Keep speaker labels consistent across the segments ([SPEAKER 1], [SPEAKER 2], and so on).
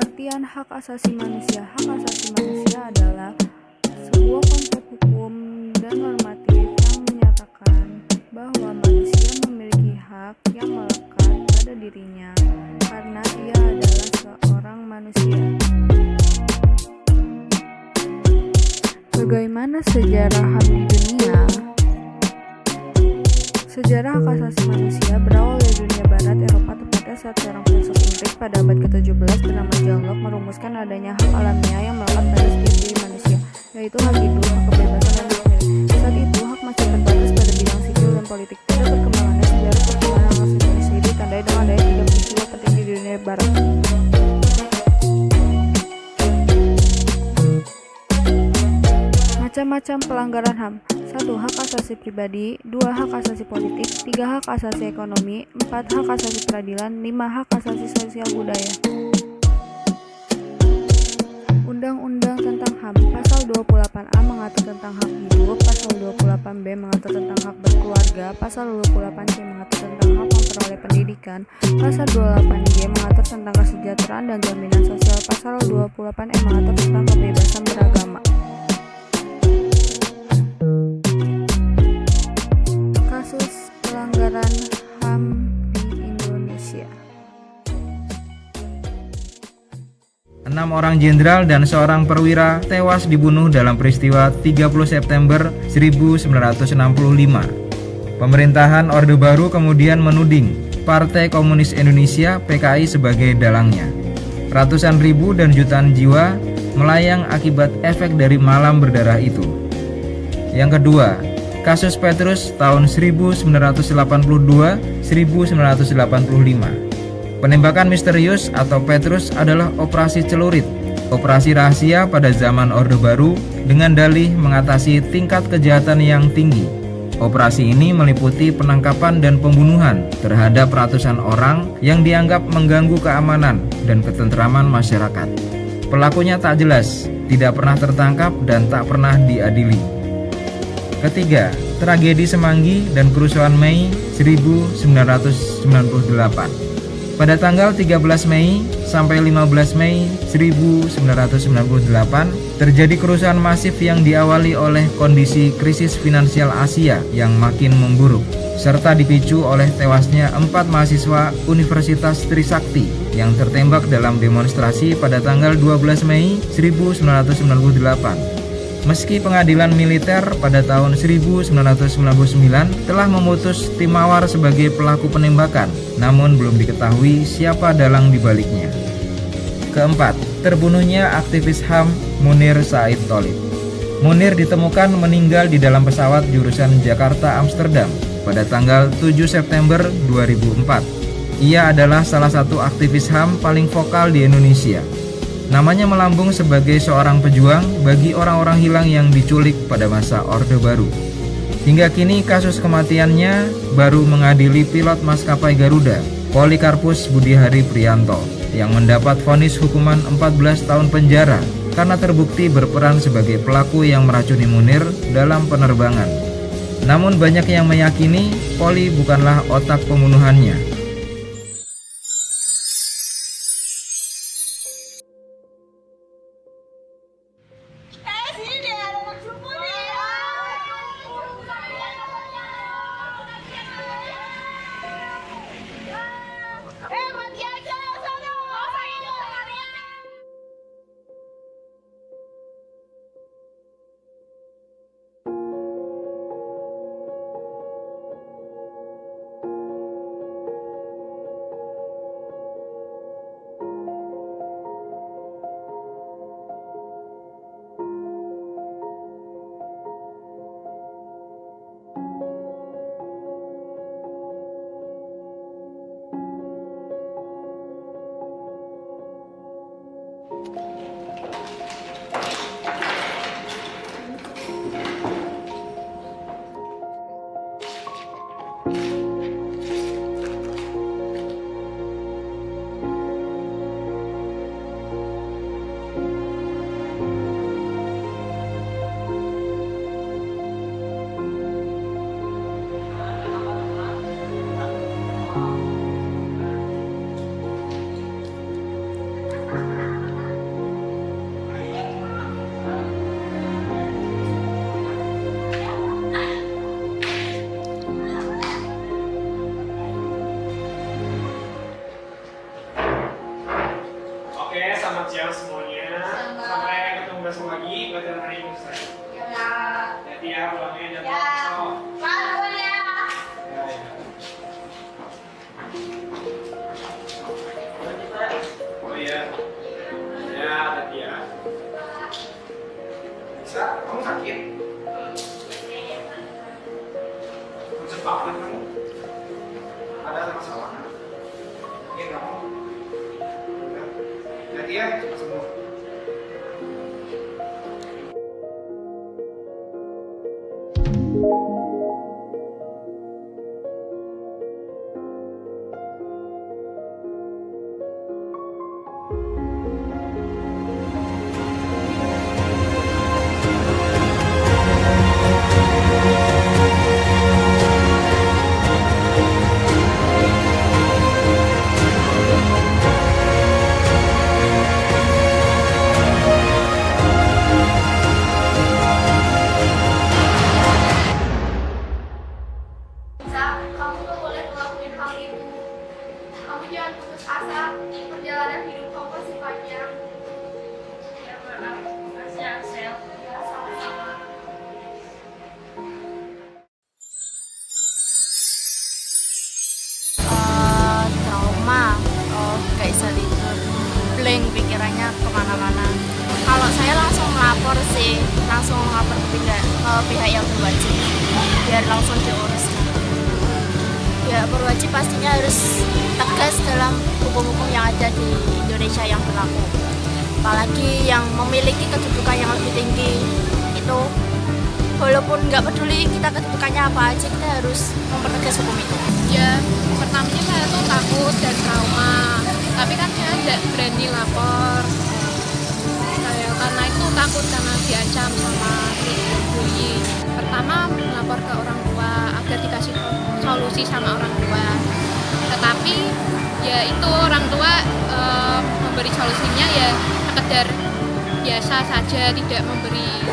[SPEAKER 1] Pengertian hak asasi manusia. Hak asasi manusia adalah sebuah konsep hukum dan normatif yang menyatakan bahwa manusia memiliki hak yang melekat pada dirinya karena ia adalah seorang manusia. Bagaimana sejarah HAM di dunia? Sejarah hak asasi manusia berawal dari dunia barat Eropa, tepatnya saat seorang filsuf Inggris pada abad ke-17 bernama John Locke merumuskan adanya hak alamiah yang melekat pada setiap diri manusia, yaitu hak hidup, hak kebebasan, dan hak milik. Saat itu, hak masih terbatas pada bidang sipil dan politik. Pada perkembangannya, sejarah perkembangan hak asasi manusia ditandai dengan adanya 3 peristiwa penting di dunia barat. Macam-macam pelanggaran HAM. 1. Hak asasi pribadi. 2. Hak asasi politik. 3. Hak asasi ekonomi. 4. Hak asasi peradilan. 5. Hak asasi sosial budaya. Undang-Undang tentang HAM. Pasal 28A mengatur tentang hak hidup. Pasal 28B mengatur tentang hak berkeluarga. Pasal 28C mengatur tentang hak memperoleh pendidikan. Pasal 28G mengatur tentang kesejahteraan dan jaminan sosial. Pasal 28E mengatur tentang kebebasan beragama. Kasus pelanggaran HAM di Indonesia.
[SPEAKER 2] 6 orang jenderal dan seorang perwira tewas dibunuh dalam peristiwa 30 September 1965. Pemerintahan Orde Baru kemudian menuding Partai Komunis Indonesia (PKI) sebagai dalangnya. Ratusan ribu dan jutaan jiwa melayang akibat efek dari malam berdarah itu. Yang kedua, kasus Petrus tahun 1982-1985. Penembakan misterius atau Petrus adalah operasi celurit, operasi rahasia pada zaman Orde Baru dengan dalih mengatasi tingkat kejahatan yang tinggi. Operasi ini meliputi penangkapan dan pembunuhan terhadap ratusan orang yang dianggap mengganggu keamanan dan ketentraman masyarakat. Pelakunya tak jelas, tidak pernah tertangkap dan tak pernah diadili. Ketiga, tragedi Semanggi dan kerusuhan Mei 1998. Pada tanggal 13 Mei sampai 15 Mei 1998 terjadi kerusuhan masif yang diawali oleh kondisi krisis finansial Asia yang makin memburuk, serta dipicu oleh tewasnya 4 mahasiswa Universitas Trisakti yang tertembak dalam demonstrasi pada tanggal 12 Mei 1998. Meski pengadilan militer pada tahun 1999 telah memutus Tim Mawar sebagai pelaku penembakan, namun belum diketahui siapa dalang dibaliknya. Keempat, terbunuhnya aktivis HAM Munir Said Tholib. Munir ditemukan meninggal di dalam pesawat jurusan Jakarta-Amsterdam pada tanggal 7 September 2004. Ia adalah salah satu aktivis HAM paling vokal di Indonesia. Namanya melambung sebagai seorang pejuang bagi orang-orang hilang yang diculik pada masa Orde Baru. Hingga kini kasus kematiannya baru mengadili pilot maskapai Garuda, Polikarpus Budihari Prianto, yang mendapat vonis hukuman 14 tahun penjara karena terbukti berperan sebagai pelaku yang meracuni Munir dalam penerbangan. Namun banyak yang meyakini Poli bukanlah otak pembunuhannya.
[SPEAKER 3] selamat siang semuanya. Sampai ketemu besok lagi pelajaran hari ini. Ya. Jadi ya, pulangnya jam besok. Ya. Oh iya. Ya, tadi ya. Bisa? Kamu sakit? Macet banget kamu. Ada masalah? Ini kamu. Jadi ya, cepat sembuh.
[SPEAKER 4] Kamu tuh boleh ngelakuin hal itu. Kamu jangan putus asa. Perjalanan hidup kamu masih panjang. Ya maaf, makasih Ansel. Ya sama-sama.
[SPEAKER 5] Trauma, gak bisa tidur, blank pikirannya kemana-mana. Kalau saya langsung melapor sih, langsung melapor ke pihak yang berwajib, biar langsung diurus. Ya berwajib pastinya harus tegas dalam hukum-hukum yang ada di Indonesia yang berlaku. Apalagi yang memiliki kedudukan yang lebih tinggi itu, walaupun nggak peduli kita kedudukannya apa aja, kita harus mempertegas hukum itu.
[SPEAKER 4] Ya, pertamanya saya tuh takut dan trauma. Tapi kan saya tidak berani lapor. Saya karena itu takut karena diancam sama si bully. Pertama melapor ke orang tua agar dikasih solusi sama orang tua. Tetapi ya itu orang tua memberi solusinya ya sekedar biasa saja, tidak memberi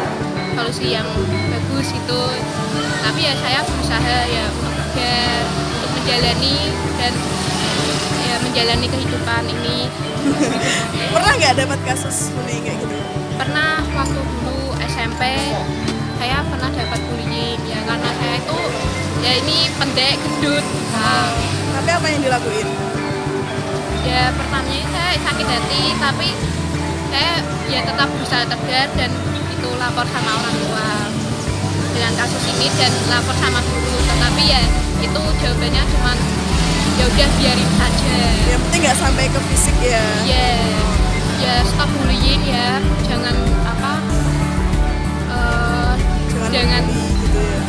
[SPEAKER 4] solusi yang bagus itu. Tapi ya saya berusaha ya untuk belajar, untuk menjalani dan ya menjalani kehidupan ini.
[SPEAKER 6] Pernah nggak dapat kasus bullying kayak gitu?
[SPEAKER 4] Pernah waktu dulu SMP saya pernah dapat bullying ya, karena saya itu ya ini pendek gendut. Nah,
[SPEAKER 6] Tapi apa yang dilakuin?
[SPEAKER 4] ya pertamanya saya sakit hati, tapi saya ya tetap berusaha tegar dan itu lapor sama orang tua dengan kasus ini dan lapor sama guru. Tetapi ya itu jawabannya cuman ya udah biarin saja.
[SPEAKER 6] Yang penting nggak sampai ke fisik ya.
[SPEAKER 4] Ya stop bullying ya, jangan jangan
[SPEAKER 6] bully gitu ya.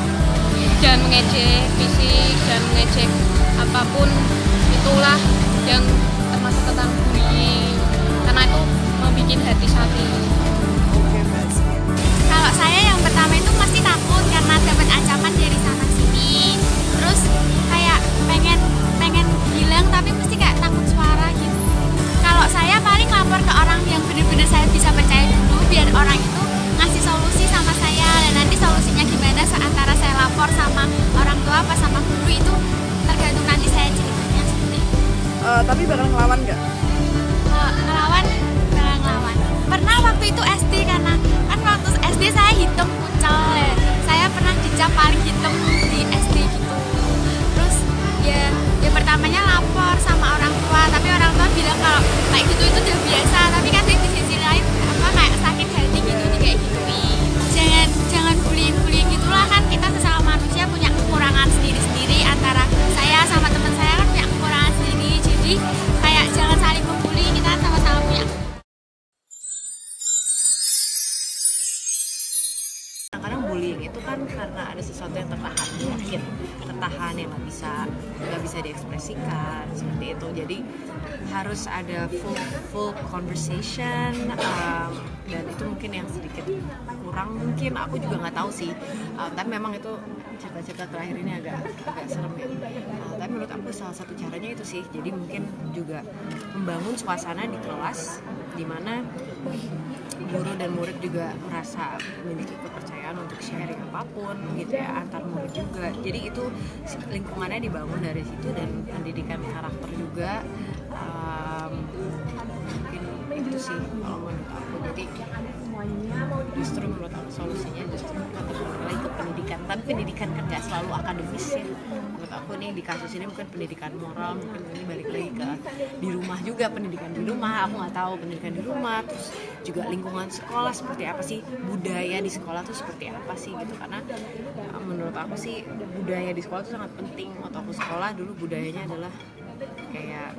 [SPEAKER 4] jangan mengejek fisik, jangan mengejek apapun itulah yang termasuk tentang bullying, karena itu membuat hati sakit.
[SPEAKER 6] Oke, Mbak.
[SPEAKER 5] Kalau saya yang pertama itu pasti takut karena dapat ancaman dari sana sini. Terus kayak pengen bilang tapi mesti kayak takut suara gitu. Kalau saya paling lapor ke orang yang benar-benar saya bisa percaya dulu, biar orang itu ngasih solusi sama saya, dan nanti solusinya gimana antara saya lapor sama orang tua apa sama guru itu tergantung nanti saya ceritanya seperti itu.
[SPEAKER 6] Tapi bakal ngelawan nggak?
[SPEAKER 5] Ngelawan. Pernah waktu itu SD, karena kan waktu SD saya hitam pucal ya. Saya pernah dicap paling hitam di SD gitu. Terus ya pertamanya lapor sama orang tua, tapi orang tua bilang kalau kayak gitu itu udah biasa. Tapi kan di sisi lain kayak sakit hati gitu kayak gituin. Jangan bullying gitulah, kan kita sesama manusia punya kekurangan sendiri-sendiri. Antara saya sama teman saya kan punya kekurangan sendiri. Jadi kayak jangan saling membuli, kita sama-sama punya.
[SPEAKER 7] Kadang bullying itu kan karena ada sesuatu yang tertahan, mungkin tertahan yang nggak bisa diekspresikan seperti itu. Jadi harus ada full conversation, dan itu mungkin yang sedikit kurang, mungkin aku juga nggak tahu sih. Tapi memang itu cerita-cerita terakhir ini agak serem ya. Tapi menurut aku salah satu caranya itu sih. Jadi mungkin juga membangun suasana di kelas di mana guru dan murid juga merasa memiliki kepercayaan untuk sharing apapun gitu ya, antar murid juga. Jadi itu lingkungannya dibangun dari situ, dan pendidikan karakter juga. Mungkin itu sih. sih kalau menurut aku. Jadi justru menurut aku solusinya justru lebih lagi ke pendidikan, tapi pendidikan kan nggak selalu akademis ya. Menurut aku nih di kasus ini mungkin pendidikan moral, mungkin ini balik lagi ke di rumah juga, pendidikan di rumah. Aku nggak tahu pendidikan di rumah, terus juga lingkungan sekolah seperti apa sih, budaya di sekolah tuh seperti apa sih gitu. Karena menurut aku sih budaya di sekolah tuh sangat penting. Waktu aku sekolah dulu budayanya adalah kayak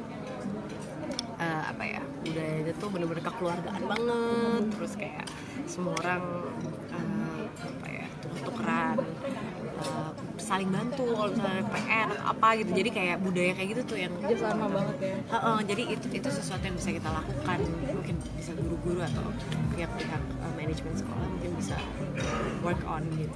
[SPEAKER 7] apa ya, budaya itu tuh bener-bener kekeluargaan banget, terus kayak semua orang apa ya, tukeran, saling bantu kalau misalnya PR atau apa gitu. Jadi kayak budaya kayak gitu tuh yang
[SPEAKER 6] Sama banget ya.
[SPEAKER 7] jadi itu sesuatu yang bisa kita lakukan. Mungkin bisa guru-guru atau pihak-pihak manajemen sekolah mungkin bisa work on gitu.